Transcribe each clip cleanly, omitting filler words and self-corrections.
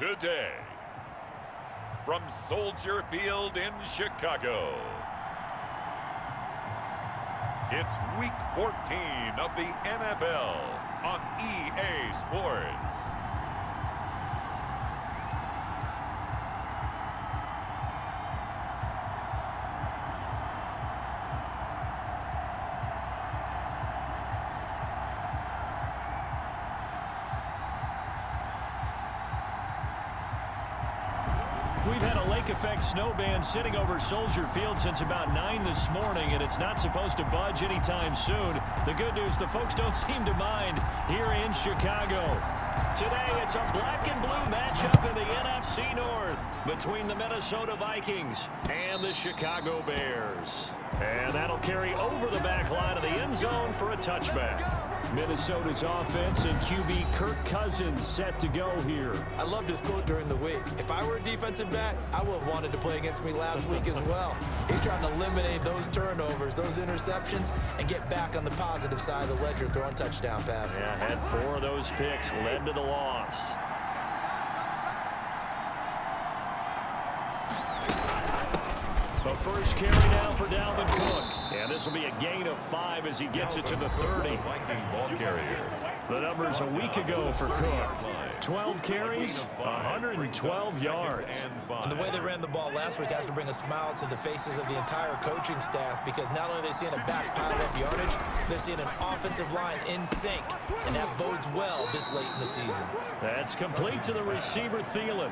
today. From Soldier Field in Chicago, it's Week 14 of the NFL on EA Sports. We've had a lake effect snow band sitting over Soldier Field since about 9 this morning, and it's not supposed to budge anytime soon. The good news, the folks don't seem to mind here in Chicago. Today, it's a black and blue matchup in the NFC North between the Minnesota Vikings and the Chicago Bears. And that'll carry over the back line of the end zone for a touchback. Minnesota's offense and QB Kirk Cousins set to go here. I love this quote during the week. If I were a defensive back, I would have wanted to play against me last week as well. He's trying to eliminate those turnovers, those interceptions, and get back on the positive side of the ledger throwing touchdown passes. Yeah, had 4 of those picks, led to the loss. The first carry now for Dalvin Cook. And this will be a gain of 5 as he gets it to the 30. The numbers a week ago for Cook. 12 carries, 112 yards. And the way they ran the ball last week has to bring a smile to the faces of the entire coaching staff, because not only are they seeing a back pile up yardage, they're seeing an offensive line in sync, and that bodes well this late in the season. That's complete to the receiver, Thielen.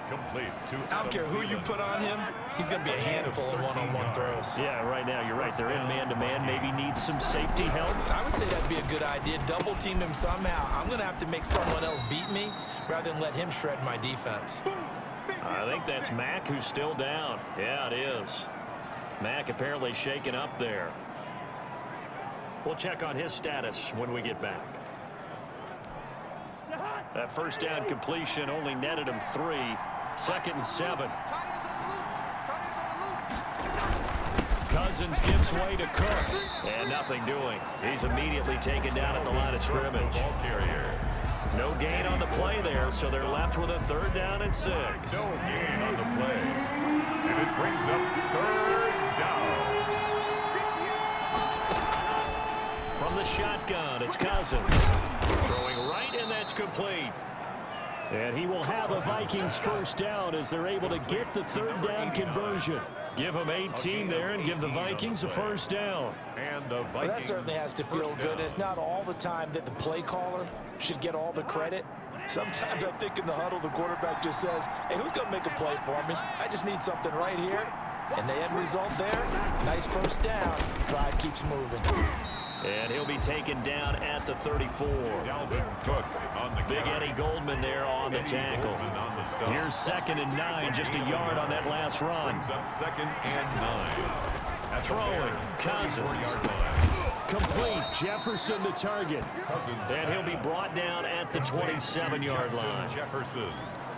I don't care who you put on him, he's going to be a handful in one-on-one throws. Yeah, right now, you're right. They're in man-to-man, maybe needs some safety help. I would say that'd be a good idea. Double team him somehow. I'm going to have to make someone else beat me rather than let him shred my defense. I think that's Mack who's still down. Yeah, it is. Mack apparently shaken up there. We'll check on his status when we get back. That first down completion only netted him 3. 2nd and 7. Cousins gives way to Cook. And nothing doing. He's immediately taken down at the line of scrimmage. No gain on the play there, so they're left with a 3rd down and 6. No gain on the play. And it brings up 3rd down. From the shotgun, it's Cousins. Throwing right, and that's complete. And he will have a Vikings first down as they're able to get the 3rd down conversion. Give them 18 there and give the Vikings a first down. Well, that certainly has to feel good. And it's not all the time that the play caller should get all the credit. Sometimes I think in the huddle, the quarterback just says, hey, who's going to make a play for me? I just need something right here. And the end result there, nice first down. Drive keeps moving. And he'll be taken down at the 34. Big Eddie Goldman there on the tackle. Here's 2nd and 9, just a yard on that last run. 2nd and 9. Throwing, Cousins. Complete, Jefferson to target. And he'll be brought down at the 27-yard line.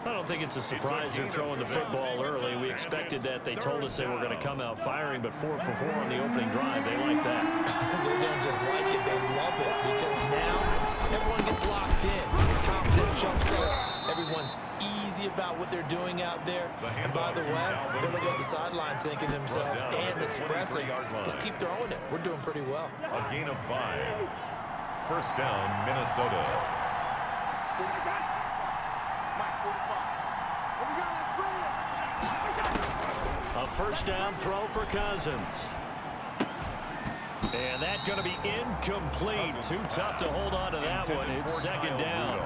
I don't think it's a surprise they're throwing the football early. We expected that. They told us they were going to come out firing, but 4 for 4 on the opening drive. They like that. They don't just like it, they love it, because now everyone gets locked in. Confidence jumps up. Everyone's easy about what they're doing out there. And by the way, they're looking at the sideline thinking to themselves and expressing, just keep throwing it. We're doing pretty well. A gain of 5. First down, Minnesota. A first down throw for Cousins. And that's going to be incomplete. Too tough to hold on to that one. It's 2nd down.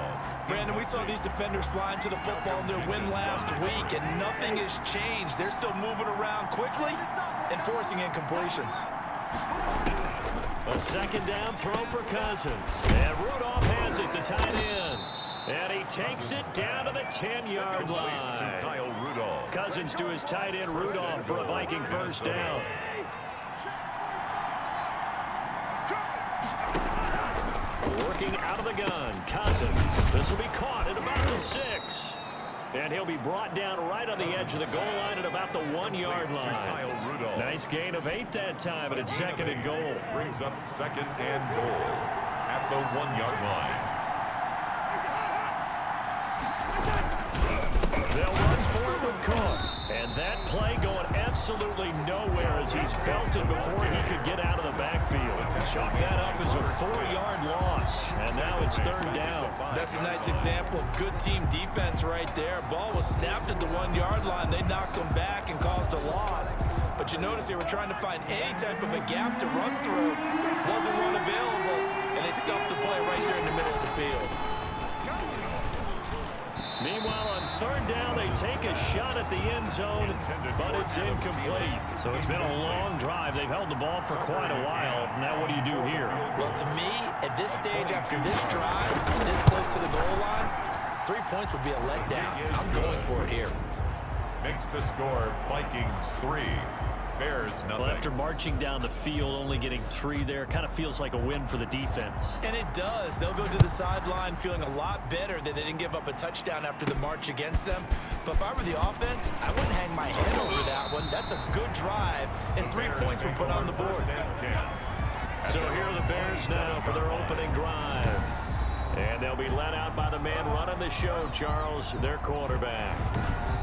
Brandon, we saw these defenders fly into the football in their win last week, and nothing has changed. They're still moving around quickly and forcing incompletions. A 2nd down throw for Cousins. And Rudolph has it, the tight end. And he takes it down to the 10-yard line. Cousins to his tight end, Rudolph, for a Viking first down. Working out of the gun, Cousins. This will be caught at about the 6. And he'll be brought down right on the edge of the goal line at about the 1-yard line. Nice gain of 8 that time, and it's 2nd and goal. Brings up 2nd and goal at the 1-yard line. caught. And that play going absolutely nowhere as he's belted before he could get out of the backfield. Chalk that up as a 4-yard loss. And now it's 3rd down. That's a nice example of good team defense right there. Ball was snapped at the 1-yard line. They knocked him back and caused a loss. But you notice they were trying to find any type of a gap to run through. Wasn't one available, and they stuffed the play right there in the middle of the field. Meanwhile, on 3rd down, they take a shot at the end zone, but it's incomplete. So it's been a long drive. They've held the ball for quite a while. Now what do you do here? Well, to me, at this stage, after this drive, this close to the goal line, 3 points would be a letdown. I'm going for it here. Makes the score Vikings 3, Bears nothing. Well, after marching down the field, only getting 3 there, kind of feels like a win for the defense. And it does. They'll go to the sideline feeling a lot better that they didn't give up a touchdown after the march against them. But if I were the offense, I wouldn't hang my head over that one. That's a good drive, and 3 points were put on the board. So here are the Bears now for their opening drive. And they'll be led out by the man running the show, Charles, their quarterback.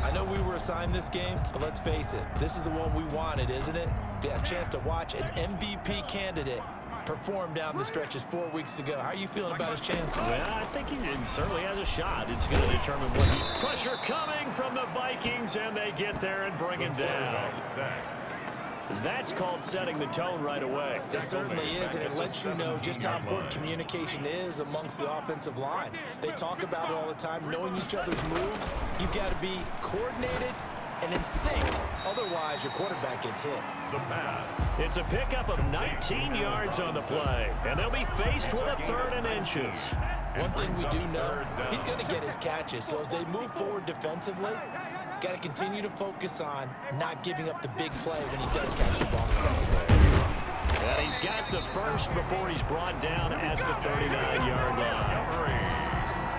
I know we were assigned this game, but let's face it, this is the one we wanted, isn't it? A chance to watch an MVP candidate perform down the stretches 4 weeks ago. How are you feeling about his chances? Well, I think he certainly has a shot. It's going to determine what pressure coming from the Vikings, and they get there and bring him down. That's called setting the tone right away. It certainly is, and it lets you know just how important communication is amongst the offensive line. They talk about it all the time, knowing each other's moves. You've got to be coordinated and in sync. Otherwise, your quarterback gets hit. The pass. It's a pickup of 19 yards on the play, and they'll be faced with a 3rd and inches. One thing we do know, he's going to get his catches. So as they move forward defensively, got to continue to focus on not giving up the big play when he does catch the ball in the second. And he's got the first before he's brought down at the 39-yard line.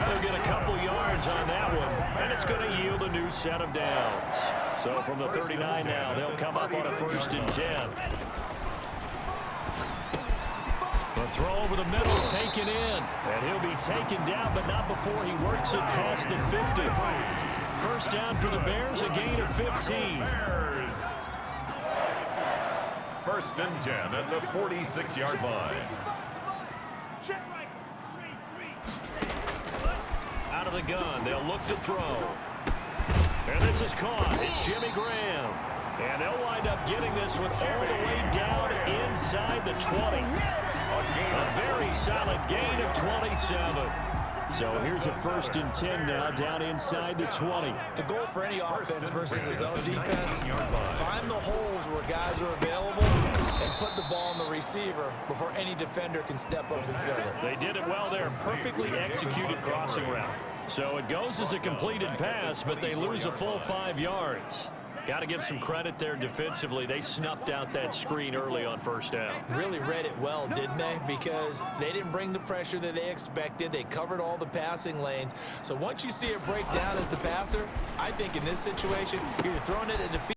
They'll get a couple yards on that one, and it's going to yield a new set of downs. So from the 39 now, they'll come up on a 1st and 10. The throw over the middle taken in, and he'll be taken down, but not before he works it past the 50. 1st down for the Bears, a gain of 15. Bears. 1st and 10 at the 46-yard line. Out of the gun, they'll look to throw. And this is caught. It's Jimmy Graham. And they'll wind up getting this one all the way down inside the 20. A very solid gain of 27. So here's a 1st and 10 now, down inside the 20. The goal for any offense versus his own defense, find the holes where guys are available and put the ball on the receiver before any defender can step up and fill it. They did it well there. Perfectly executed crossing route. So it goes as a completed pass, but they lose a full 5 yards. Got to give some credit there defensively. They snuffed out that screen early on 1st down. Really read it well, didn't they? Because they didn't bring the pressure that they expected. They covered all the passing lanes. So once you see it break down as the passer, I think in this situation, you're throwing it at defeat.